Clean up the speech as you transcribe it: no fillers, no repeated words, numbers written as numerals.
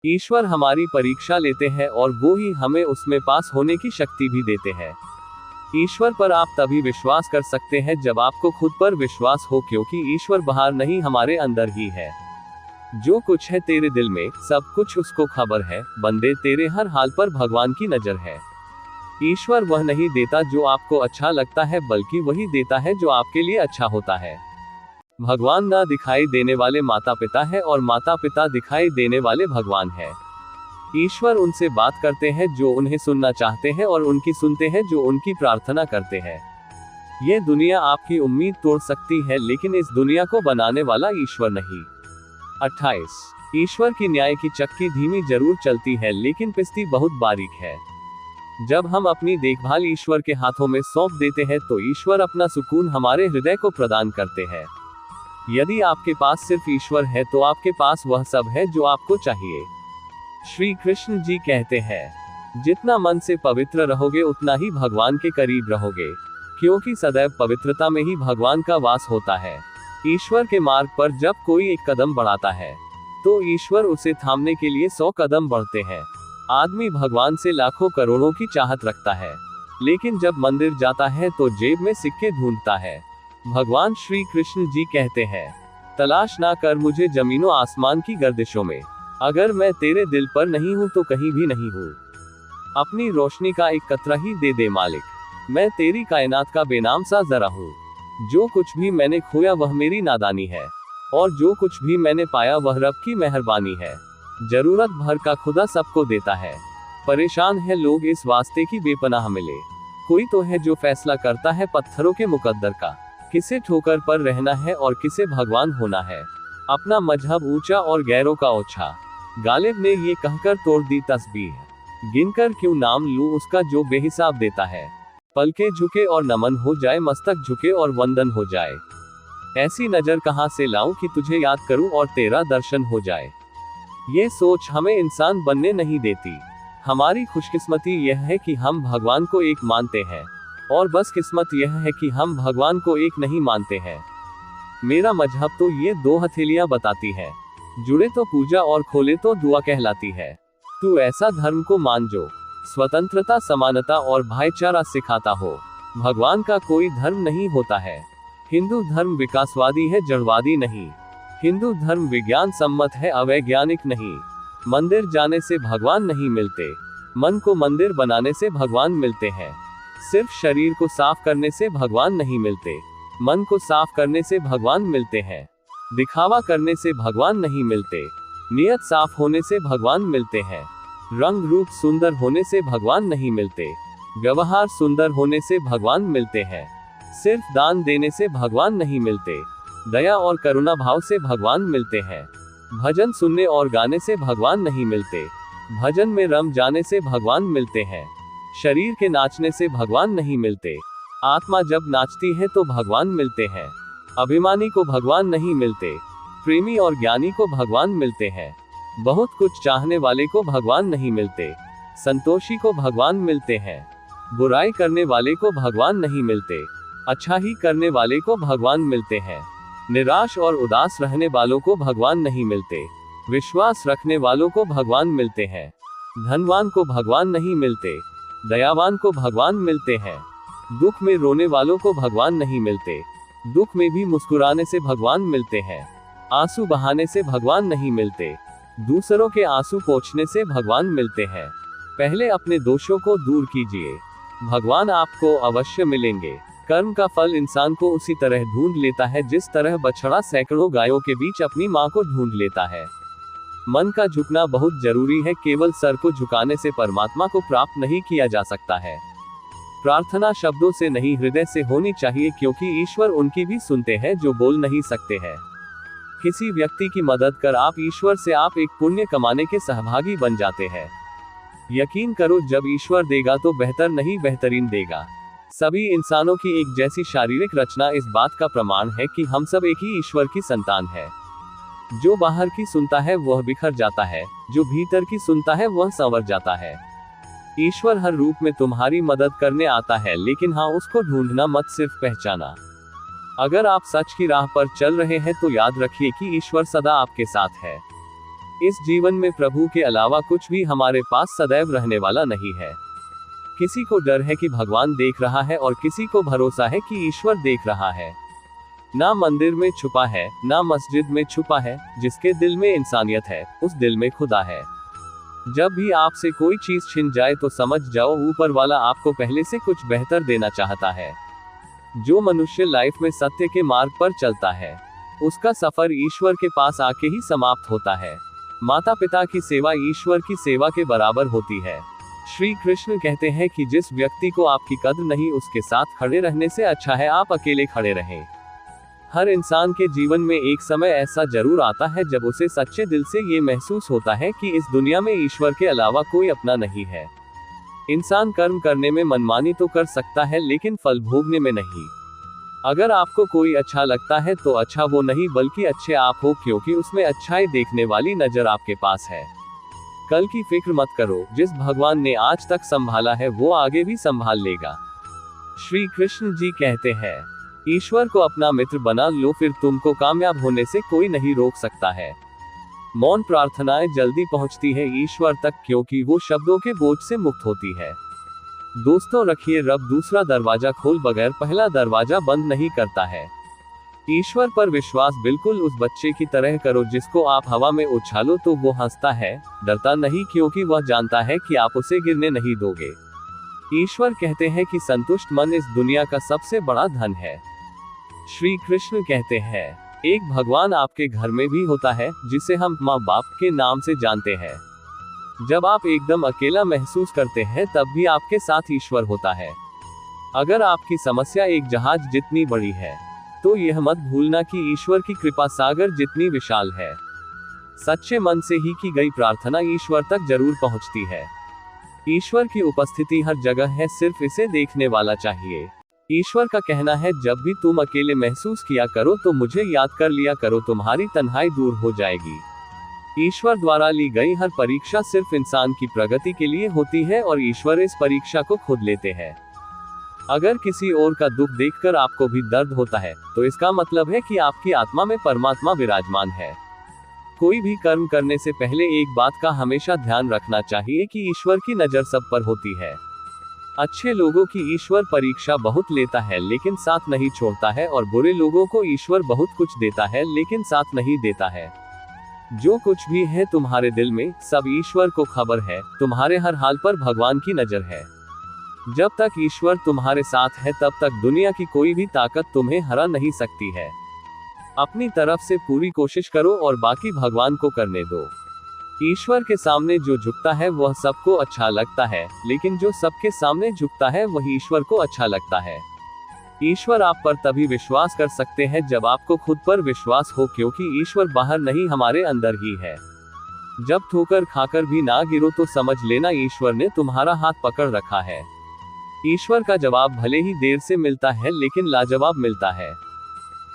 ईश्वर हमारी परीक्षा लेते हैं और वो ही हमें उसमें पास होने की शक्ति भी देते हैं। ईश्वर पर आप तभी विश्वास कर सकते हैं जब आपको खुद पर विश्वास हो, क्योंकि ईश्वर बाहर नहीं हमारे अंदर ही है। जो कुछ है तेरे दिल में, सब कुछ उसको खबर है। बंदे, तेरे हर हाल पर भगवान की नजर है। ईश्वर वह नहीं देता जो आपको अच्छा लगता है, बल्कि वही देता है जो आपके लिए अच्छा होता है। भगवान ना दिखाई देने वाले माता पिता है और माता पिता दिखाई देने वाले भगवान है। ईश्वर उनसे बात करते हैं जो उन्हें सुनना चाहते हैं और उनकी सुनते हैं जो उनकी प्रार्थना करते हैं। ये दुनिया आपकी उम्मीद तोड़ सकती है, लेकिन इस दुनिया को बनाने वाला ईश्वर नहीं। 28। ईश्वर की न्याय की चक्की धीमी जरूर चलती है, लेकिन पिसती बहुत बारीक है। जब हम अपनी देखभाल ईश्वर के हाथों में सौंप देते हैं तो ईश्वर अपना सुकून हमारे हृदय को प्रदान करते हैं। यदि आपके पास सिर्फ ईश्वर है तो आपके पास वह सब है जो आपको चाहिए। श्री कृष्ण जी कहते हैं, जितना मन से पवित्र रहोगे उतना ही भगवान के करीब रहोगे, क्योंकि सदैव पवित्रता में ही भगवान का वास होता है। ईश्वर के मार्ग पर जब कोई एक कदम बढ़ाता है तो ईश्वर उसे थामने के लिए 100 कदम बढ़ते हैं। आदमी भगवान से लाखों करोड़ों की चाहत रखता है, लेकिन जब मंदिर जाता है तो जेब में सिक्के ढूंढता है। भगवान श्री कृष्ण जी कहते हैं, तलाश ना कर मुझे जमीनों आसमान की गर्दिशों में, अगर मैं तेरे दिल पर नहीं हूँ तो कहीं भी नहीं हूँ। अपनी रोशनी का एक कतरा ही दे दे मालिक, मैं तेरी कायनात का बेनाम सा जरा हूँ। जो कुछ भी मैंने खोया वह मेरी नादानी है, और जो कुछ भी मैंने पाया वह रब की मेहरबानी है। जरूरत भर का खुदा सबको देता है, परेशान है लोग इस वास्ते की बेपनाह मिले। कोई तो है जो फैसला करता है पत्थरों के मुकद्दर का, किसे ठोकर पर रहना है और किसे भगवान होना है। अपना मजहब ऊंचा और गैरों का ओछा, गालिब ने ये कहकर तोड़ दी तस्बीह, गिनकर क्यों नाम लूं उसका जो बेहिसाब देता है। पलके झुके और नमन हो जाए, मस्तक झुके और वंदन हो जाए। ऐसी नजर कहां से लाऊं कि तुझे याद करूं और तेरा दर्शन हो जाए। ये सोच हमें इंसान बनने नहीं देती। हमारी खुशकिस्मती यह है कि हम भगवान को एक मानते हैं, और बस किस्मत यह है कि हम भगवान को एक नहीं मानते हैं। मेरा मजहब तो ये 2 हथेलियां बताती है, जुड़े तो पूजा और खोले तो दुआ कहलाती है। तू ऐसा धर्म को मान जो स्वतंत्रता, समानता और भाईचारा सिखाता हो। भगवान का कोई धर्म नहीं होता है। हिंदू धर्म विकासवादी है, जड़वादी नहीं। हिंदू धर्म विज्ञान सम्मत है, अवैज्ञानिक नहीं। मंदिर जाने से भगवान नहीं मिलते, मन को मंदिर बनाने से भगवान मिलते हैं। सिर्फ शरीर को साफ करने से भगवान नहीं मिलते, मन को साफ करने से भगवान मिलते हैं। दिखावा करने से भगवान नहीं मिलते, नियत साफ होने से भगवान मिलते हैं। रंग रूप सुंदर होने से भगवान नहीं मिलते, व्यवहार सुंदर होने से भगवान मिलते हैं। सिर्फ दान देने से भगवान नहीं मिलते, दया और करुणा भाव से भगवान मिलते हैं। भजन सुनने और गाने से भगवान नहीं मिलते, भजन में रम जाने से भगवान मिलते हैं। शरीर के नाचने से भगवान नहीं मिलते, आत्मा जब नाचती है तो भगवान मिलते हैं। अभिमानी को भगवान नहीं मिलते, प्रेमी और ज्ञानी को भगवान मिलते हैं। बहुत कुछ चाहने वाले को भगवान नहीं मिलते, संतोषी को भगवान मिलते हैं। बुराई करने वाले को भगवान नहीं मिलते, अच्छा ही करने वाले को भगवान मिलते हैं। निराश और उदास रहने वालों को भगवान नहीं मिलते, विश्वास रखने वालों को भगवान मिलते हैं। धनवान को भगवान नहीं मिलते, दयावान को भगवान मिलते हैं। दुख में रोने वालों को भगवान नहीं मिलते, दुख में भी मुस्कुराने से भगवान मिलते हैं। आंसू बहाने से भगवान नहीं मिलते, दूसरों के आंसू पोंछने से भगवान मिलते हैं। पहले अपने दोषों को दूर कीजिए, भगवान आपको अवश्य मिलेंगे। कर्म का फल इंसान को उसी तरह ढूंढ लेता है जिस तरह बछड़ा सैकड़ों गायों के बीच अपनी मां को ढूंढ लेता है। मन का झुकना बहुत जरूरी है, केवल सर को झुकाने से परमात्मा को प्राप्त नहीं किया जा सकता है। प्रार्थना शब्दों से नहीं, हृदय से होनी चाहिए, क्योंकि ईश्वर उनकी भी सुनते हैं जो बोल नहीं सकते हैं। किसी व्यक्ति की मदद कर आप ईश्वर से आप एक पुण्य कमाने के सहभागी बन जाते हैं। यकीन करो, जब ईश्वर देगा तो बेहतर नहीं बेहतरीन देगा। सभी इंसानों की एक जैसी शारीरिक रचना इस बात का प्रमाण है कि हम सब एक ही ईश्वर की संतान है। जो बाहर की सुनता है वह बिखर जाता है, जो भीतर की सुनता है वह संवर जाता है। ईश्वर हर रूप में तुम्हारी मदद करने आता है, लेकिन हाँ, उसको ढूंढना मत, सिर्फ पहचाना। अगर आप सच की राह पर चल रहे हैं तो याद रखिए कि ईश्वर सदा आपके साथ है। इस जीवन में प्रभु के अलावा कुछ भी हमारे पास सदैव रहने वाला नहीं है। किसी को डर है कि भगवान देख रहा है और किसी को भरोसा है कि ईश्वर देख रहा है। ना मंदिर में छुपा है, ना मस्जिद में छुपा है, जिसके दिल में इंसानियत है, उस दिल में खुदा है। जब भी आपसे कोई चीज छिन जाए तो समझ जाओ ऊपर वाला आपको पहले से कुछ बेहतर देना चाहता है। जो मनुष्य लाइफ में सत्य के मार्ग पर चलता है, उसका सफर ईश्वर के पास आके ही समाप्त होता है। माता पिता की सेवा ईश्वर की सेवा के बराबर होती है। श्री कृष्ण कहते हैं कि जिस व्यक्ति को आपकी कद्र नहीं, उसके साथ खड़े रहने से अच्छा है आप अकेले खड़े रहें। हर इंसान के जीवन में एक समय ऐसा जरूर आता है जब उसे सच्चे दिल से ये महसूस होता है कि इस दुनिया में ईश्वर के अलावा कोई अपना नहीं है। इंसान कर्म करने में मनमानी तो कर सकता है, लेकिन फल भोगने में नहीं। अगर आपको कोई अच्छा लगता है तो अच्छा वो नहीं बल्कि अच्छे आप हो, क्योंकि उसमें अच्छाई देखने वाली नजर आपके पास है। कल की फिक्र मत करो, जिस भगवान ने आज तक संभाला है वो आगे भी संभाल लेगा। श्री कृष्ण जी कहते हैं, ईश्वर को अपना मित्र बना लो, फिर तुमको कामयाब होने से कोई नहीं रोक सकता है। मौन प्रार्थनाएं जल्दी पहुंचती है ईश्वर तक, क्योंकि वो शब्दों के बोझ से मुक्त होती है। दोस्तों, रखिए रब दूसरा दरवाजा खोल बगैर पहला दरवाजा बंद नहीं करता है। ईश्वर पर विश्वास बिल्कुल उस बच्चे की तरह करो जिसको आप हवा में उछालो तो वो हंसता है, डरता नहीं, क्योंकि वह जानता है कि आप उसे गिरने नहीं दोगे। ईश्वर कहते हैं कि संतुष्ट मन इस दुनिया का सबसे बड़ा धन है। श्री कृष्ण कहते हैं, एक भगवान आपके घर में भी होता है, जिसे हम माँ बाप के नाम से जानते हैं। जब आप एकदम अकेला महसूस करते हैं तब भी आपके साथ ईश्वर होता है। अगर आपकी समस्या एक जहाज जितनी बड़ी है, तो यह मत भूलना कि ईश्वर की कृपा सागर जितनी विशाल है। सच्चे मन से ही की गई प्रार्थना ईश्वर तक जरूर पहुंचती है। ईश्वर की उपस्थिति हर जगह है, सिर्फ इसे देखने वाला चाहिए। ईश्वर का कहना है, जब भी तुम अकेले महसूस किया करो तो मुझे याद कर लिया करो, तुम्हारी तन्हाई दूर हो जाएगी। ईश्वर द्वारा ली गई हर परीक्षा सिर्फ इंसान की प्रगति के लिए होती है और ईश्वर इस परीक्षा को खुद लेते हैं। अगर किसी और का दुख देखकर आपको भी दर्द होता है, तो इसका मतलब है कि आपकी आत्मा में परमात्मा विराजमान है। कोई भी कर्म करने से पहले एक बात का हमेशा ध्यान रखना चाहिए कि ईश्वर की नजर सब पर होती है। अच्छे लोगों की ईश्वर परीक्षा बहुत लेता है लेकिन साथ नहीं छोड़ता है, और बुरे लोगों को ईश्वर बहुत कुछ देता है लेकिन साथ नहीं देता है। जो कुछ भी है तुम्हारे दिल में, सब ईश्वर को खबर है। तुम्हारे हर हाल पर भगवान की नजर है। जब तक ईश्वर तुम्हारे साथ है तब तक दुनिया की कोई भी ताकत तुम्हें हरा नहीं सकती है। अपनी तरफ से पूरी कोशिश करो और बाकी भगवान को करने दो। ईश्वर के सामने जो झुकता है वह सबको अच्छा लगता है, लेकिन जो सबके सामने झुकता है वही ईश्वर को अच्छा लगता है। ईश्वर आप पर तभी विश्वास कर सकते हैं जब आपको खुद पर विश्वास हो, क्योंकि ईश्वर बाहर नहीं हमारे अंदर ही है। जब ठोकर खाकर भी ना गिरो तो समझ लेना ईश्वर ने तुम्हारा हाथ पकड़ रखा है। ईश्वर का जवाब भले ही देर से मिलता है लेकिन लाजवाब मिलता है।